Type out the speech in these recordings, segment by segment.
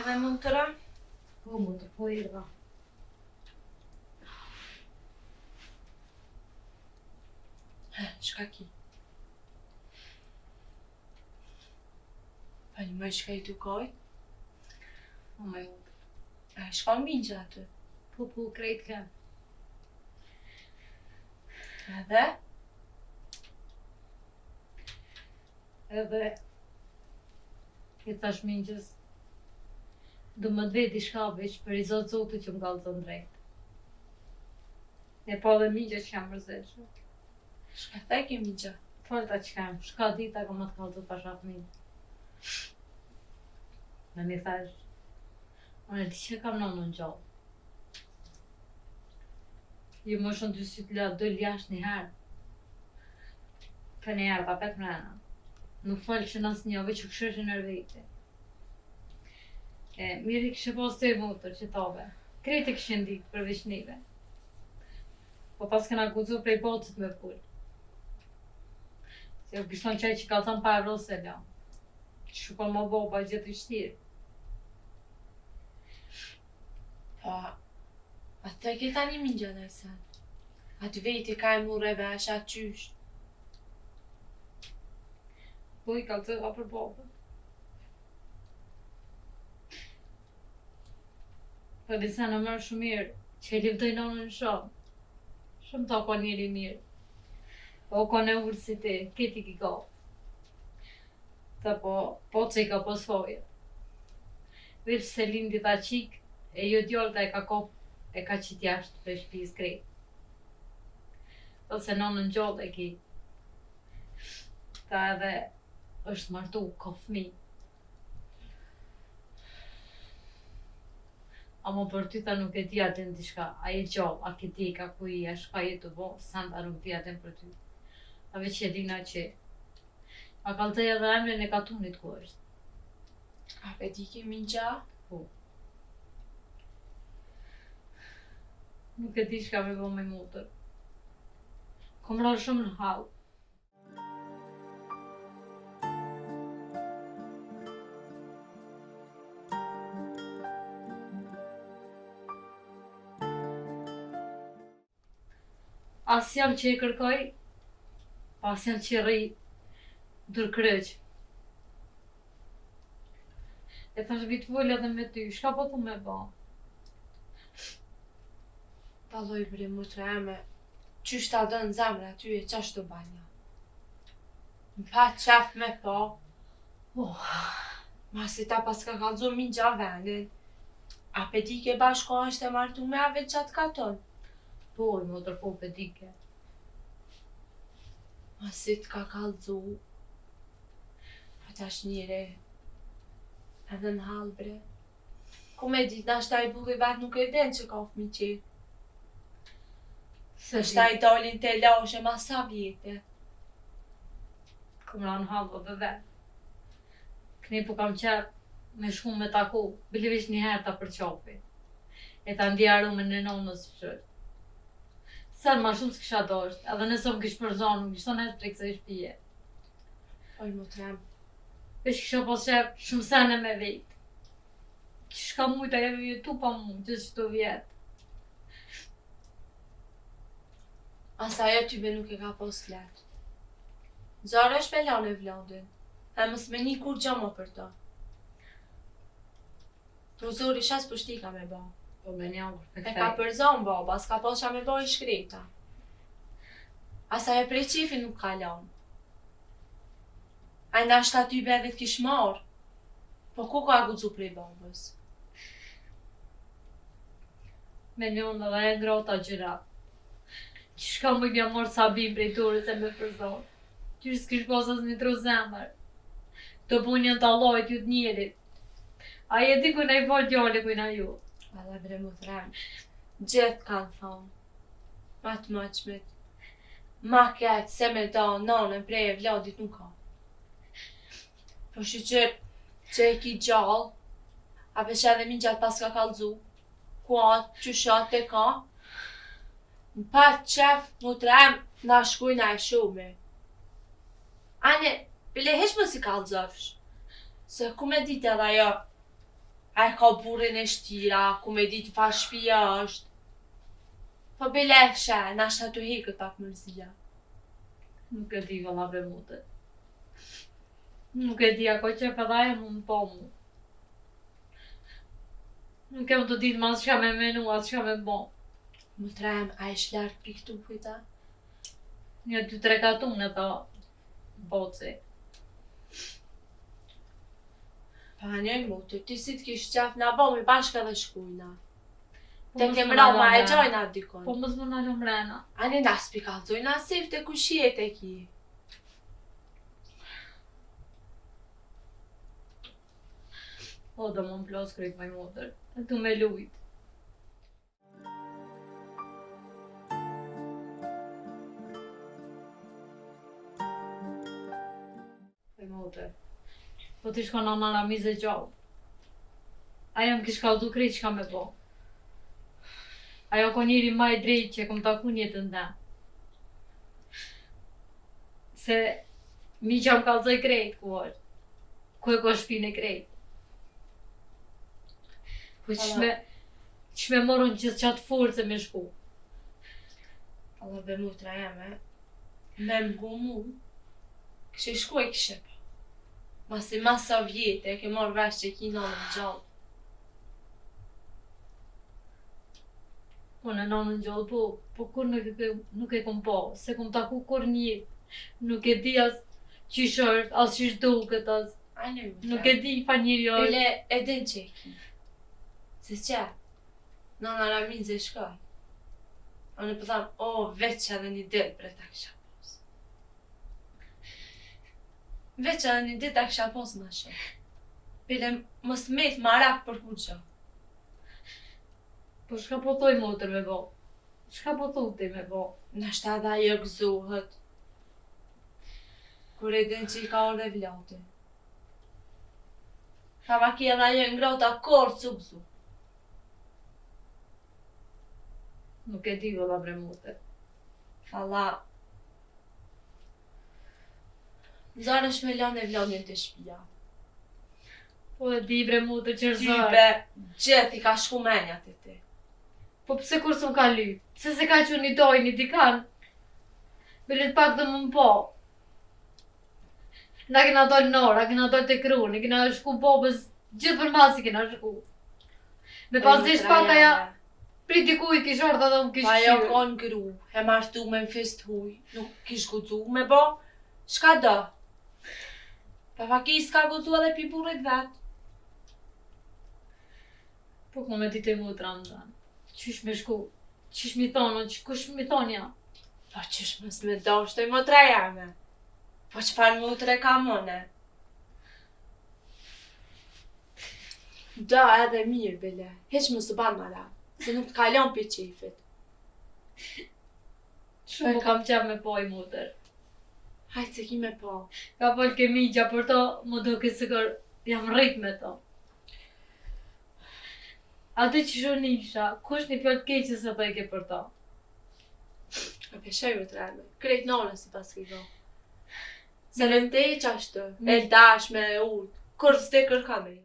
Edhe mund të ra? Po, mund të po i ra. Shka ki? Pa një më shka i të koj? O me u. Shka mingja aty? Po, krejt kem. Edhe? Edhe i thash mingjës, du më të veti shka veç për i zotë zotë që më kallëzon drejt. E po dhe mingjës që jam mërzeshë. Shka thaj ke mingja? Folta që kem, shka dita ka më të kallëzot pa shaf mingjë. Dhe mi thash, unë e di që kam nënë në gjallë. Ju më shumë dy sytë la, do ljash një herë. Për një herë, pa pet mrena. Nuk falë që nësë njove që këshëshë në rvejte. Miri kështë pas të e motër që tove. Krejtë kështë ndikë përveç neve. Po pas këna akuzu prej botët me pull. Se jo kështon qaj që ka thënë pa evro se la. Shukon më boba gjithë i shtirë. Pa, atë e ke tani mingja nëse. Atë vejti ka e mureve asha qysh. Po i kalëzova për bobën. Po disa në mërë shumë mirë, që e livdoj nonën shumë. Shumë ta ko njeri mirë. O ko në urë si ti, kiti ki ka. Ta po që i ka posfoje. Veç se lindi ta qik, e jo djollë ta e ka kop, e ka qit jashtë për shpijës krejt. Ose nonën gjollë e ki. Ta edhe është martu, ka fmi. Amo për ty ta nuk e di atin diçka, a e gjallë, a ke di ka ku i e shka jetu bo, sanda nuk di atin për ty. A veç e dina që, a kalëzaj edhe emrin e katunit ku është. A pe di ke mingja? Po. Nuk e di shka me bo me motër. Kom ra shumë në halë. As jam që e kërkoj, pas jam që rri dërkryq. E thash vitë vull edhe me ty, shka po të me ba? Taloj bre më të eme, qysh ta dënë zemra ty e qash të banja. Më pa qef me po. Ma si ta pas ka kalzu mingja vendin. A pe di ke bashko është e martu me ave qatë katon? Po, i motër po pedike. Ma si t'ka kalzu. Pa tash njëre. Edhe në halë bre. Ku me dit nashta i bulli vetë nuk e den që ka fmi qirë. Nashta i dalin të lashe ma sa vjete. Kom ra në halë dhe vetë. Këni po kam qep me shku me taku, bilivish një herë ta për qapi. E ta ndjaru me në nonës shërë. Sen ma shumë s'kisha dosht, edhe nëse më kish përzonu, më kishton e të se i shpije. Oj më trem. Vesh kisha pas qep shumë sene me vejt. Shka mujta jemi jetu pa mu, gjithë qëto vjetë. Asa ajo tybe nuk e ka pos letë. Zara është me lanë e vlondin, e mës me një kur gjama për ta. Prozori shes për shtika me ba. Po me një angur për E këtej. ka përzon baba, s'ka posha me ba i shkreta. Asa e prej qifi nuk ka lanë. A i nashta tybe edhe t'kish marë. Po ku ka guzu prej babës? Me një unë dhe e ngrota gjyra. Qishka më kja morë Sabin prej turës e me përzon. Qysh s'kish posës një tru zemër. Të bu një talojt ju t'njerit. A je di kujna i fol djali kujna ju. Edhe bre më trem. Gjithë kanë thonë. Ma të maqmit. Ma ketë se me da nanën prej e vladit nuk ka. Po shi që e ki gjallë, a vesh edhe min gjatë pas ka kalzu, ku atë, qyshat e ka, në pa qef, më trem, na shkujna e shume. Ane, bile heq më si kalzofsh, se ku me dit edhe ajo, A e ka burin e shtira, ku me ditë fa shpia është. Po bile e shë, nashta të hekët pak mërzia. Nuk e di valla bre mute. Nuk e di ako që përda e mund po mu. Nuk e më të ditë mas shka me menu, as shka me bo. Më trem, a e shlartë pi këtu kujta? Një 2-3 katun e ta boci. Pa njoj mutë, ti si t'kish qaf na bo me bashka dhe shkujna. Po Te mos kem më roma nalon e mrena. gjojna dikon. Po mos më nalon mrena. Ani nas pi kalzojna sif të kushiet e ki. O, do më plos krejt maj motër. E tu me lujt. Maj motër. Po t'i shkon në Ramiz e gjallë. Aja më kish kaldu krejt qka me bo. Ajo ko njëri ma i drejt që kom taku njëtën dhe. Se mi që më kalzoj krejt ku është. Ku e ko shpine krejt. Po qme morën gjithë qatë force me shku. Allah be mutra jeme, me mgu mu, kështë shku e kështë pa. Masi masa vjetë e ke marrë vesh që ki nanën gjallë. Po në nanën gjallë, po kur nuk e kom po, se kom taku kur një, nuk e di as qish është, as qish duket, as Ajne mutra. nuk e di fa njëri është. Bile e din që e ki. Se që, nana Ramiz e shkoj. Unë po tham, o, veç edhe një ditë bre ta kisha pos. Veç edhe një ditë ta kisha pos në shë. Bile mos met marak për kur që. Po shka po thoj motër me bo? Shka po thuti me bo? Nashta dha jo gëzohet. Kur e din që i ka orë dhe vlati. Ka vaki edhe ajo ngrota korë cu gëzu. Nuk e di valla bre motër. Falla. Zare shme lanë e vlatin të shpia. Po e di bre motër që është Ty zarë. be, gjithë i ka shku menjat e ti. Po pse kur s'm ka lyp? Pse se ka që një doj, një dikan? Belet pak dhe më po. Na kena dojnë nora, kena dojnë të kruni, kena shku bobës, gjithë për masi kena shku. Me pas dish pak aja, pri dikuj kish ardha dhe më kish Pa jo qyrë. kon gru, e martu me në fest huj, nuk kish guzu me bo, shka do? Pa faki s'ka guzu edhe pi burit vet. Po ku me ditë e mu të randën. Qysh me shku? Qysh mi thonë, kush mi thonë ja? Po qysh mës me doshtoj motra jame? Po qfar motre ka mone? Do edhe mirë bile, heq më së ban mara, se nuk t'kalon për qefit. Shumë kam qef me po i mutër. Hajtë se ki me po. Ka fol ke migja për to, më duke sikur jam rrit me to. Aty që shunisha, kush një fjallë keqës ato i ke për to? E peshoj me treme, krejt nonën si pas ki go. Se në te i qashtë, e dashme e ullë, kur s'te kërka me ju.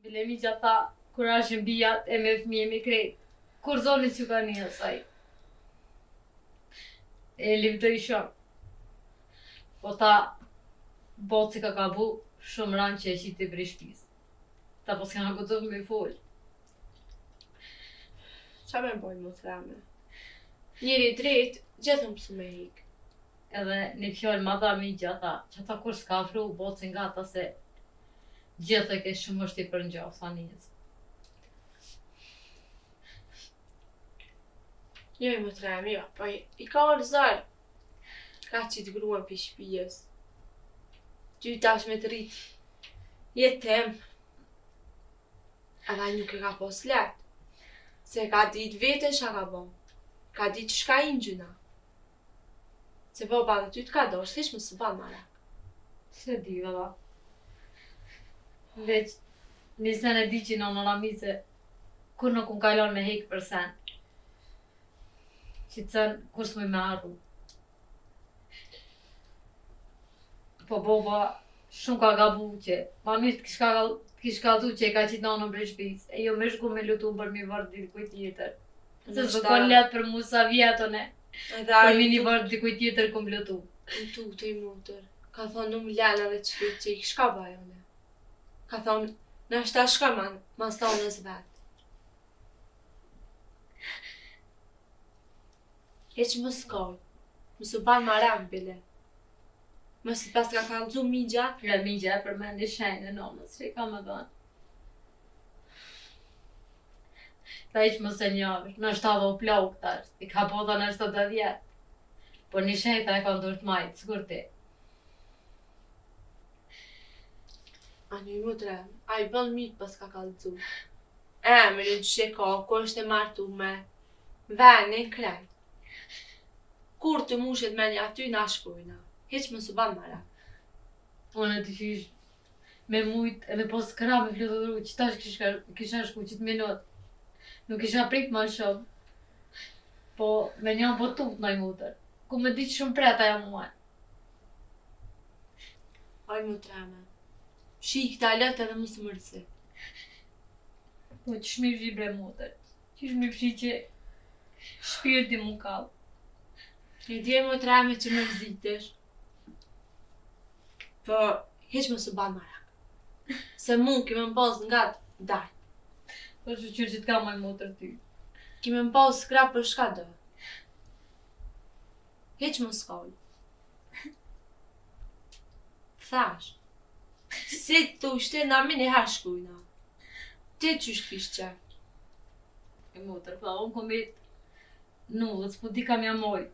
Bile migja tha, kur ashin bijat e me fëmije me krejt, kur zoni që ka një asaj. E livdoj shumë. Po ta, boci ka bu, shumë ranë që e qiti për i shpis. Ta po s'kana gëzov me full. Qa me boj mu treme? Njëri drejt, gjithëm pësu me hik. Edhe një fjallë ma dha migja tha, që ta kur s'ka afru boci nga ta se gjithë e ke shumë është i për njohë, sa njës. Jo i mu treme, jo, po i ka orë zarë. Ka që të gruan për shpijes. Ty tash me të rritë. Jetem. Edhe nuk e ka pos let. Se ka ditë vete shka ka bon. Ka ditë shka i në gjuna. Se po ba dhe ty t'ka dosh, thesh më së ban mara. Se di valla. Veç, nisën e di që në Ramize, kur nuk unë kalon me hek për sen. Që të sen, kur s'muj me arru. Po boba shumë ka gabu që, ma mirë t'kish kallzu që e ka qitë nonën për shpis, e jo me shku me lutu për mi vërë dikuj tjetër. Se s'do ka letë për mu sa vjetën e, për mi një vërë dikuj tjetër kum lutu. Në të i mutër, ka thonë nuk lena dhe qëfit që i shka bajone. Ka thonë, në është ta shka ma stonës vetë. Heq më s'koj, më s'u banë maram bile. Më si pas ka kallzu migja. Nga migja për me një shenjë në nonës, që i ka më dhënë. Ta iq më se njëvish, në është ta dhe u plau këtash, i ka po dhe në është të vjetë. Por një shenjë ta e ka ndurët majtë, s'kur ti. A një mutre, a i bën mikë pas ka kallzu. Emrin që ka, ku është e martume, venin krejt. Kur të mushet me një aty në shkujna, heq më së banë mara. Unë e të qysh me mujt e me pos këra me flutë dhe rrugë, që tash kisha shku qitë minut. Nuk isha prit ma shumë. Po me njën po tut në i mutër. Ku me di që shumë preta ja muaj. Aj mutreme, shi këta lëtë edhe më së mërësi. Po që shmi fshi bre mutër. Që shmi fshi që shpirti mu kallë. E dje mutreme që më vëzitesh. Po, heq më së banë marak. Se mu kime më pos nga të dajt. Po që qërë që t'ka maj mutër ty. Kime më pos kra për shka do. Heq më s'koj. Thash. Si të ushte na mini hashkujna. Ti qysht kish qe. E mutër, pa unë kom jetë nullët, s'po di kam jam mojt.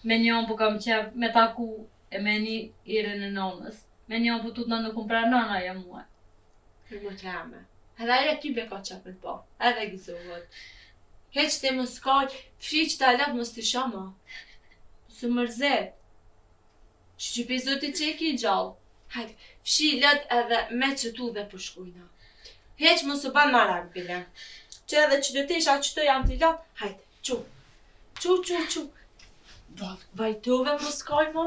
Me njën po kam qef me taku e me një ire në nonës. Me njën po tut në nuk unë pra nana jam muaj. Për mutreme. Edhe ere ty be ka qepën po. Edhe gizohet. Heq ti më s'koj, fshi që ta lëp më s'ti shama. Së mërzet. Që pizoti që e ki gjallë. Hajde, fshi lët edhe me që tu dhe për shkujna. Heq më së banë marak bile. Që edhe që do t'isha që të jam t'i lët, hajde, qu. Qu. Vajtove më s'koj mo.